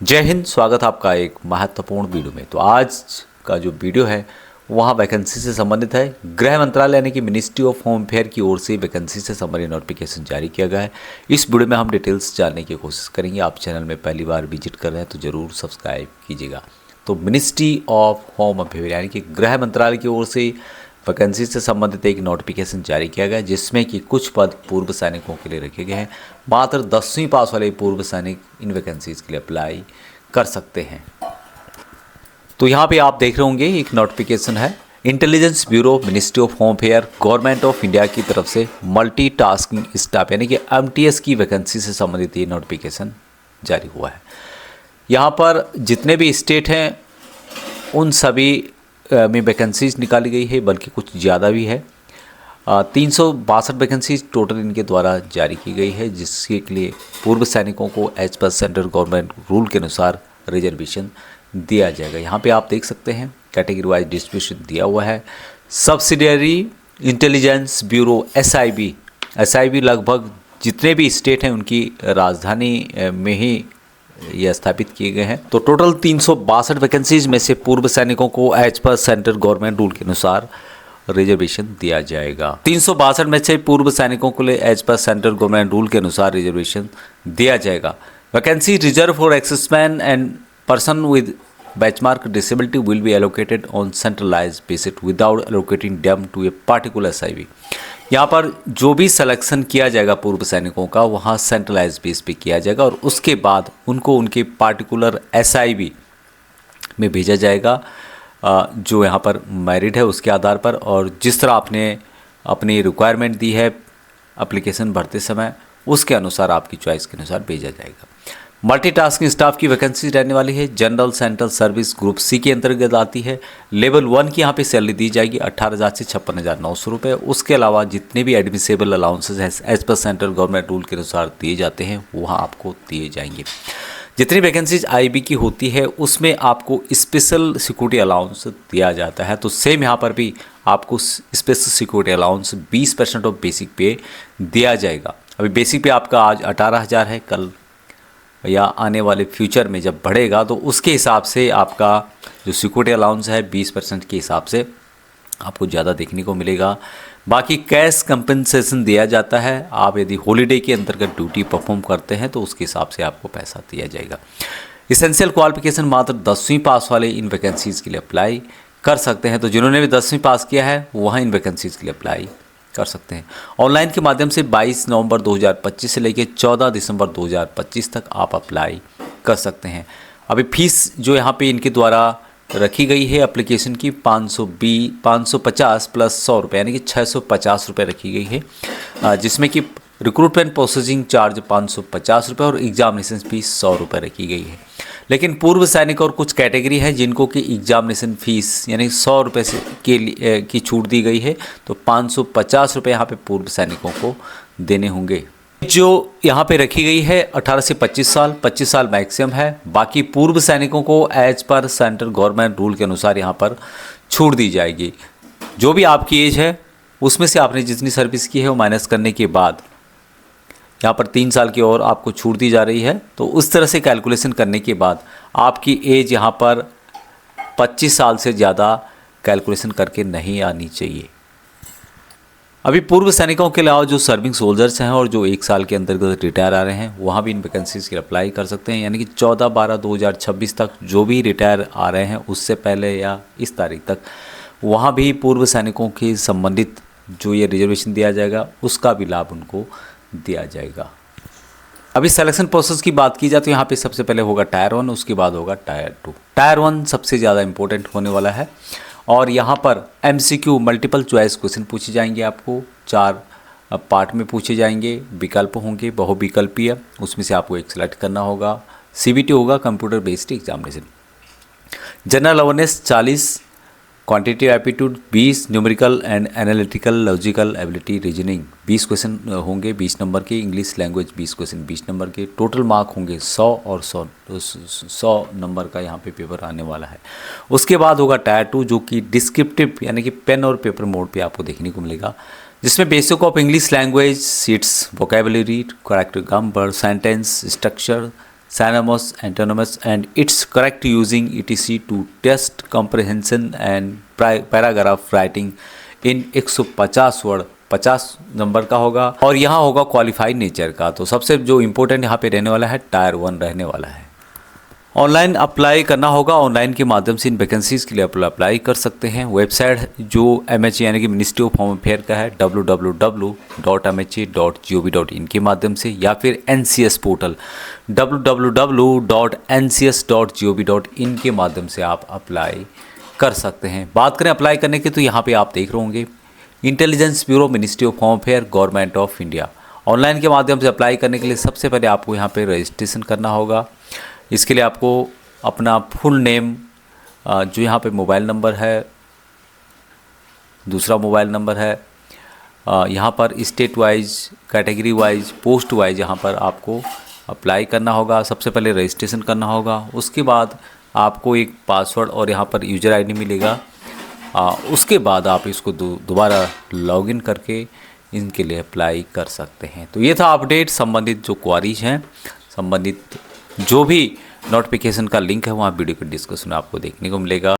जय हिंद। स्वागत है आपका एक महत्वपूर्ण वीडियो में। तो आज का जो वीडियो है वहाँ वैकेंसी से संबंधित है। गृह मंत्रालय यानी कि मिनिस्ट्री ऑफ होम अफेयर की ओर से वैकेंसी से संबंधित नोटिफिकेशन जारी किया गया है। इस वीडियो में हम डिटेल्स जानने की कोशिश करेंगे। आप चैनल में पहली बार विजिट कर रहे हैं तो ज़रूर सब्सक्राइब कीजिएगा। तो मिनिस्ट्री ऑफ होम अफेयर यानी कि गृह मंत्रालय की ओर से वैकेंसी से संबंधित एक नोटिफिकेशन जारी किया गया जिसमें कि कुछ पद पूर्व सैनिकों के लिए रखे गए हैं। मात्र 10वीं पास वाले पूर्व सैनिक इन वैकेंसीज के लिए अप्लाई कर सकते हैं। तो यहाँ पे आप देख रहे होंगे एक नोटिफिकेशन है intelligence bureau ministry of home affair government of India की तरफ से मल्टीटास्किंग स्टाफ यानी कि एमटीएस की वैकेंसी से संबंधित ये नोटिफिकेशन जारी हुआ है। यहाँ पर जितने भी स्टेट हैं उन सभी में वैकेंसीज निकाली गई है, बल्कि कुछ ज़्यादा भी है। 362 वैकेंसीज टोटल इनके द्वारा जारी की गई है, जिसके लिए पूर्व सैनिकों को as per central government rule के अनुसार रिजर्वेशन दिया जाएगा। यहाँ पे आप देख सकते हैं कैटेगरी वाइज डिस्ट्रीब्यूशन दिया हुआ है। सब्सिडियरी इंटेलिजेंस ब्यूरो एसआईबी लगभग जितने भी स्टेट हैं उनकी राजधानी में ही ये स्थापित किए गए हैं। तो टोटल 362 वैकेंसीज में से पूर्व सैनिकों को as per central government rule के अनुसार रिजर्वेशन दिया जाएगा। 362 में से पूर्व सैनिकों को लिए as per central government rule के अनुसार रिजर्वेशन दिया जाएगा। Vacancy reserve for ex-serviceman and person with benchmark disability will be allocated on centralized basis without allocating them to a particular SIV। यहाँ पर जो भी सिलेक्शन किया जाएगा पूर्व सैनिकों का वहाँ सेंट्रलाइज बेस पे किया जाएगा और उसके बाद उनको उनके पार्टिकुलर SIV में भेजा जाएगा जो यहाँ पर मैरिट है उसके आधार पर, और जिस तरह आपने अपनी रिक्वायरमेंट दी है एप्लीकेशन भरते समय उसके अनुसार आपकी चॉइस के अनुसार भेजा जाएगा। मल्टीटास्किंग स्टाफ की वैकेंसी रहने वाली है। General central service group C के अंतर्गत आती है। लेवल 1 की यहाँ पे सैलरी दी जाएगी 18,000 से 56,900 रुपये। उसके अलावा जितने भी admissible allowances as per central government rule के अनुसार दिए जाते हैं वहाँ आपको दिए जाएंगे। जितनी वैकेंसीज आईबी की होती है उसमें आपको स्पेशल सिक्योरिटी अलाउंस दिया जाता है। तो सेम यहाँ पर भी आपको special security allowance 20% of basic पे दिया जाएगा। अभी बेसिक पे आपका आज 18,000 है, कल या आने वाले फ्यूचर में जब बढ़ेगा तो उसके हिसाब से आपका जो सिक्योरिटी अलाउंस है 20% के हिसाब से आपको ज़्यादा देखने को मिलेगा। बाकी कैश कंपनसेशन दिया जाता है। आप यदि हॉलीडे के अंतर्गत ड्यूटी परफॉर्म करते हैं तो उसके हिसाब से आपको पैसा दिया जाएगा। इसेंशियल क्वालिफिकेशन मात्र 10वीं पास वाले इन वैकेंसीज़ के लिए अप्लाई कर सकते हैं। तो जिन्होंने भी 10वीं पास किया है वहाँ इन वैकेंसीज़ के लिए अप्लाई कर सकते हैं। ऑनलाइन के माध्यम से 22 नवंबर 2025 से लेकर 14 दिसंबर 2025 तक आप अप्लाई कर सकते हैं। अभी फीस जो यहाँ पे इनके द्वारा रखी गई है एप्लीकेशन की 550 प्लस 100 रुपये यानी कि 650 रुपये रखी गई है, जिसमें कि रिक्रूटमेंट प्रोसेसिंग चार्ज 550 रुपये और एग्जामिनेशन फीस 100 रुपये रखी गई है। लेकिन पूर्व सैनिक और कुछ कैटेगरी है जिनको कि एग्जामिनेशन फ़ीस यानी 100 रुपये से के लिए की छूट दी गई है, तो 550 रुपये यहाँ पे पूर्व सैनिकों को देने होंगे। जो यहाँ पे रखी गई है 18 से 25 साल मैक्सिमम है। बाकी पूर्व सैनिकों को as per central government rule के अनुसार यहाँ पर छूट दी जाएगी। जो भी आपकी एज है उसमें से आपने जितनी सर्विस की है वो माइनस करने के बाद यहाँ पर 3 साल की और आपको छूट दी जा रही है। तो उस तरह से कैलकुलेशन करने के बाद आपकी एज यहाँ पर 25 साल से ज़्यादा कैलकुलेशन करके नहीं आनी चाहिए। अभी पूर्व सैनिकों के अलावा जो सर्विंग सोल्जर्स हैं और जो 1 साल के अंतर्गत रिटायर आ रहे हैं वहाँ भी इन वैकेंसीज़ के अप्लाई कर सकते हैं। यानी कि 14/12/2026 तक जो भी रिटायर आ रहे हैं उससे पहले या इस तारीख तक वहाँ भी पूर्व सैनिकों के संबंधित जो ये रिजर्वेशन दिया जाएगा उसका भी लाभ उनको दिया जाएगा। अभी सिलेक्शन प्रोसेस की बात की जाए तो यहाँ पे सबसे पहले होगा टायर 1, उसके बाद होगा टायर 2। टायर 1 सबसे ज़्यादा इंपॉर्टेंट होने वाला है और यहाँ पर MCQ मल्टीपल चॉइस क्वेश्चन पूछे जाएंगे। आपको 4 पार्ट में पूछे जाएंगे, विकल्प होंगे बहुविकल्पीय, उसमें से आपको एक सिलेक्ट करना होगा। CBT होगा computer based examination. General awareness 40, quantitative aptitude 20, numerical and analytical logical ability reasoning 20 question होंगे 20 नंबर के। इंग्लिश लैंग्वेज 20 क्वेश्चन 20 नंबर के। टोटल मार्क होंगे 100 और 100 नंबर का यहाँ पे पेपर आने वाला है। उसके बाद होगा टायर 2 जो कि डिस्क्रिप्टिव यानी कि पेन और पेपर मोड पे आपको देखने को मिलेगा, जिसमें basic of English language seats, vocabulary, correct grammar, sentence structure, synonymous, antonyms and its correct using etc to test comprehension and paragraph writing in 150 word 50 number का होगा और यहाँ होगा क्वालिफाइड नेचर का। तो सबसे जो इम्पोर्टेंट यहाँ पे रहने वाला है टायर 1 रहने वाला है। ऑनलाइन अप्लाई करना होगा, ऑनलाइन के माध्यम से इन वैकेंसीज़ के लिए अप्लाई कर सकते हैं। वेबसाइट जो MHA यानी कि मिनिस्ट्री ऑफ होम अफेयर का है www.mha.gov.in के माध्यम से, या फिर NCS पोर्टल www.ncs.gov.in के माध्यम से आप अप्लाई कर सकते हैं। बात करें अप्लाई करने की तो यहाँ पे आप देख रहे होंगे intelligence bureau, ministry of home affair, government of India. Online के माध्यम से अप्लाई करने के लिए सबसे पहले आपको यहाँ पे रजिस्ट्रेशन करना होगा। इसके लिए आपको अपना फुल नेम, जो यहाँ पे मोबाइल नंबर है, दूसरा मोबाइल नंबर है, यहाँ पर state wise, category wise, post wise यहाँ पर आपको अप्लाई करना होगा। सबसे पहले रजिस्ट्रेशन करना होगा, उसके बाद आपको एक पासवर्ड और यहाँ पर यूज़र आईडी मिलेगा। उसके बाद आप इसको दोबारा लॉगिन करके इनके लिए अप्लाई कर सकते हैं। तो ये था अपडेट, संबंधित जो क्वारीज हैं, संबंधित जो भी नोटिफिकेशन का लिंक है वहाँ वीडियो के डिस्क्रिप्शन में आपको देखने को मिलेगा।